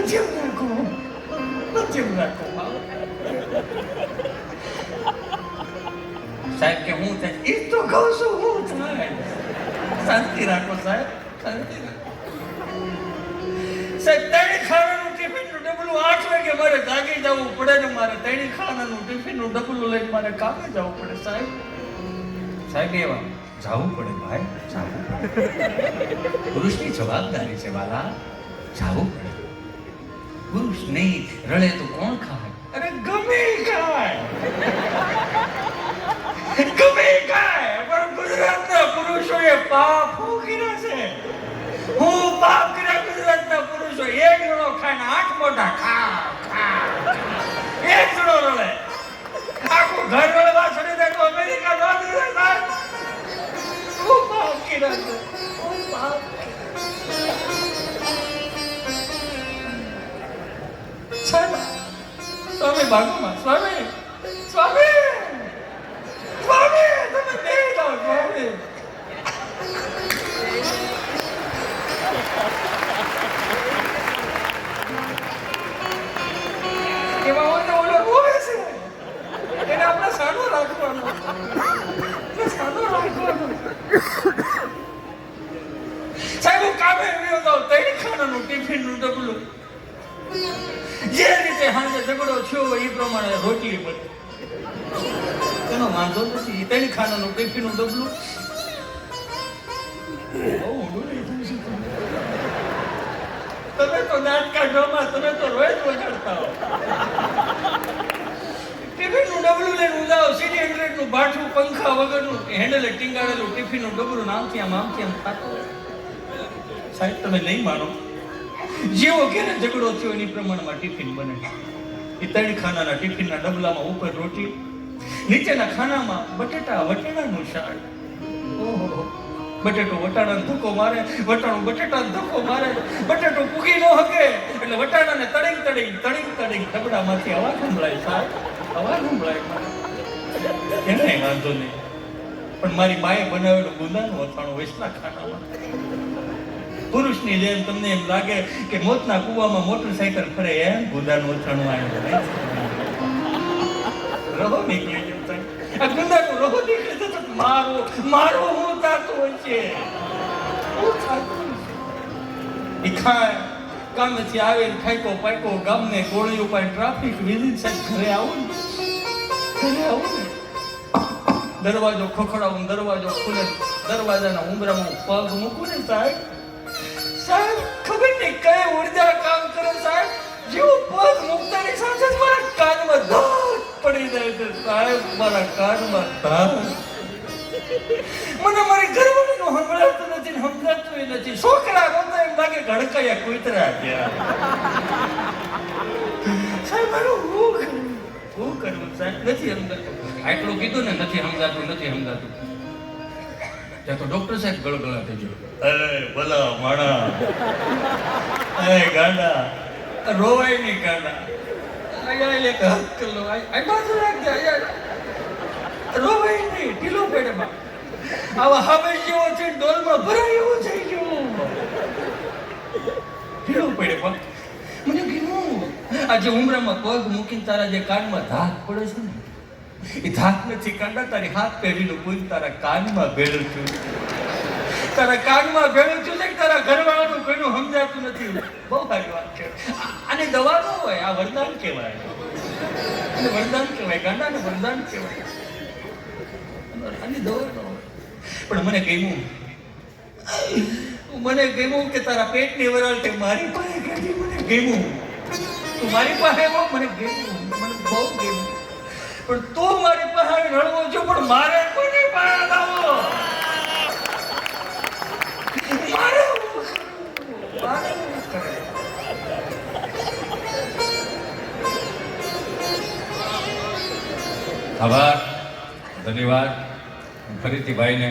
મધ્યમ રાખો, મધ્યમ રાખો. સાહેબ કે હું થાય એ તો કહું છું, હું થાય. શાંતિ રાખો સાહેબ, શાંતિ રાખો. સાહેબ તેણી ખાવાનું ટિફિનનું ડબલું 8 વાગે મારે જાગી જવું પડે ને, મારે તેણી ખાવાનું ટિફિનનું ડબલું લઈને મારે કામે જવું પડે સાહેબ. સાહેબ એવા જવું પડે ભાઈ, જવું પડે. પુરુષની જવાબદારી છે વાલા, જવું પડે. પુરુષ નહીં રડે તો કોણ ખાય? અરે ગમે ખાય, ગમે ખાય. પણ ગુજરાતના પુરુષોએ પાપ ભોગવ્યા છે. હું પાપ કર્યા ગુજરાતના પુરુષો. એક જણો ખાય ને 8 મોઢા ખા ખા. એક જણો રડે, આખું ઘર રડવા છોડી દે. અમેરિકા નો દીધે સાહેબ. હું પાપ કર્યા છે, હું પાપ. સ્વામી બાગુમાં, સ્વામી સ્વામી સ્વામી, તમે બે જાઓ સ્વામી. એમાં હોય ને ઓલો રોવે છે, એને આપણે સાનો રાખવાનો, સાનો રાખવાનો. સાહેબ હું કામે આવ્યો તો તેણી ખાનાનું ટિફિનનું ડબલું જે રીતે હાંજે ઝઘડો થયો એ પ્રમાણે રોટલી બની. એનો વાંધો નથી. તેની ખાનાનું ટિફિનનું ડબલું તમે તો દાંત કાઢવામાં, તમે તો રોજ વગાડતા હો. ટિફિનનું ડબલું લઈને ઉદાવ CD 100 નું બાઠું, પંખા વગરનું હેન્ડલે ટીંગાડેલું ટિફિનનું ડબલું આમથી આમ ખાતું. સાહેબ તમે નહીં માનો, જેવો ઘેરે ઝઘડો થયો એની પ્રમાણમાં ટિફિન બને. એ ત્રણ ખાનાના ટિફિનના ડબલામાં ઉપર રોટલી, નીચેના ખાનામાં બટેટા વટાણાનું શાક. ઓહો, બટેટો વટાણાને ધક્કો મારે, વટાણું બટેટાને ધક્કો મારે. બટેટો પૂગી ન શકે એટલે વટાણાને તડીંગ તડીંગ તડીંગ તડીંગ ડબડામાંથી અવાજ સંભળાય સાહેબ, અવાજ સંભળાય. એને વાંધો નહીં, પણ મારી બાએ બનાવેલું ગુંદાનું અથાણું વૈસના ખાનામાં. પુરુષની જેમ તમને એમ લાગે કે મોતના કુવામાં મોટરસાયકલ ફરે, એમ ગુંદાનું અથાણું આવ્યું. રહો નીકળી ગયો સાહેબ, આ ગુંદાનું રહો નીકળી જતો. મારો મારો હું થાતું હોય છે, હું થાતું છે. એ ખાય, કામેથી આવે ખાઈકો પાઈકો ગામને ગોળીઓ પાઈ ટ્રાફિક વિઝિટ સાહેબ ઘરે આવું ને, ઘરે આવું ને દરવાજો ખખડાવું, દરવાજો ખુલે, દરવાજાના ઉંબરામાં પગ મૂકું ને સાહેબ, સાહેબ ખબર નહીં કઈ ઉર્જા કામ કરે સાહેબ. જેવું પગ મૂકતાની સાથે જ મારા કાનમાં ધાક પડી જાય છે સાહેબ, મારા કાનમાં ધાક. મને મારી ઘરવાળીનું સંભળાતું નથી, સમજાતું નથી. છોકરા રોતા એમ લાગે ઘડકાયા કૂતરા ગયા. સાહેબ મારું હું કરવું સાહેબ, નથી સમજાતું. આટલું કીધું ને નથી સમજાતું, નથી સમજાતું. ત્યાં તો ડોક્ટર સાહેબ ગળગળા થઈ ગયો. અરે ભલા માણા, અરે ગાંડા, રોવાય નહીં ગાંડા. અહીંયા એક હાથ કિલો આ બાજુ રાખજે, અહીંયા રોવાય નહીં, ઢીલો પડે બા. આવા હવે જેવો છે ડોલમાં ભરાય એવો થઈ ગયો, ઢીલો પડે બા. મને કીધું આજે ઉમરામાં પગ મૂકીને તારા જે કાનમાં ધાક પડે છે ને, એ ધાક નથી કાંડા, તારી હાથ પેઢીનું કોઈ તારા કાનમાં ભેળું છું, તારા કાનમાં ભેળું છું છે. તારા ઘરવાળાનું કોઈનું સમજાતું નથી. બહુ સારી વાત છે. આને દવા ન હોય, આ વરદાન કહેવાય, અને વરદાન કહેવાય, ગાંડાને વરદાન કહેવાય. આની દવા ન હોય. પણ મને ગમ્યું કે તારા પેટની વરાળ તે મારી પાસે કાઢી. મને ગમ્યું તું મારી પાસે આવ્યો, મને ગમ્યું, મને બહુ ગમ્યું. પણ તું મારી પાસે રડવો છો, પણ મારે કોની પાસે આવો? મારે આભાર, ધન્યવાદ. ફરીથી ભાઈને